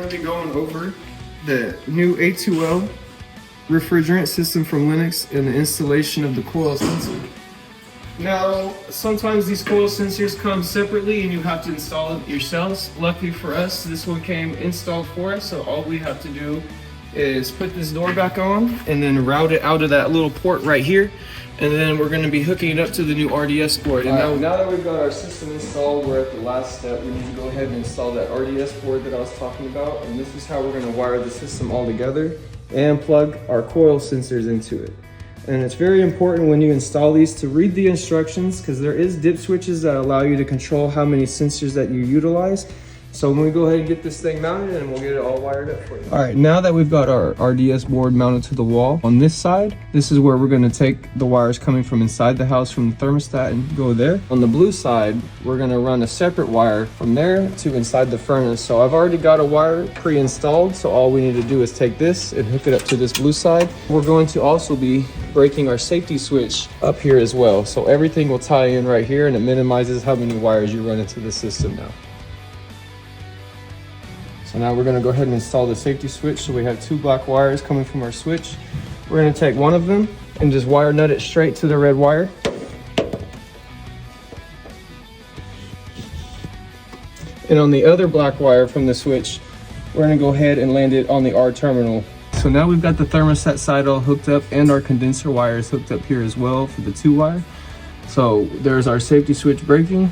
going to be going over the new A2L refrigerant system from Lennox and the installation of the coil sensor. Now, sometimes these coil sensors come separately and you have to install it yourselves. Luckily for us, this one came installed for us, so all we have to do is put this door back on and then route it out of that little port right here. And then we're going to be hooking it up to the new RDS board. And now that we've got our system installed, we're at the last step. We need to go ahead and install that RDS board that I was talking about. And this is how we're going to wire the system all together and plug our coil sensors into it. And it's very important when you install these to read the instructions, because there is dip switches that allow you to control how many sensors that you utilize. So when we go ahead and get this thing mounted, and we'll get it all wired up for you. All right, now that we've got our RDS board mounted to the wall, on this side, this is where we're gonna take the wires coming from inside the house from the thermostat and go there. On the blue side, we're gonna run a separate wire from there to inside the furnace. So I've already got a wire pre-installed, so all we need to do is take this and hook it up to this blue side. We're going to also be breaking our safety switch up here as well. So everything will tie in right here, and it minimizes how many wires you run into the system now. So now we're going to go ahead and install the safety switch. So we have two black wires coming from our switch. We're going to take one of them and just wire nut it straight to the red wire. And on the other black wire from the switch, we're going to go ahead and land it on the R terminal. So now we've got the thermostat side all hooked up and our condenser wires hooked up here as well for the 2-wire. So there's our safety switch breaking,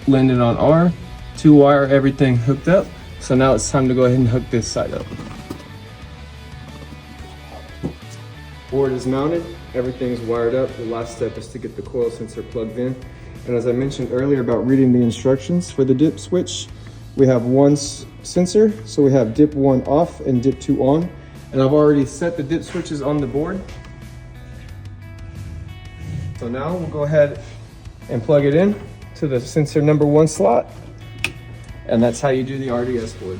landed on R, 2-wire, everything hooked up. So now it's time to go ahead and hook this side up. Board is mounted, everything's wired up. The last step is to get the coil sensor plugged in. And as I mentioned earlier about reading the instructions for the dip switch, we have one sensor. So we have dip 1 off and dip 2 on. And I've already set the dip switches on the board. So now we'll go ahead and plug it in to the sensor number 1 slot. And that's how you do the RDS board.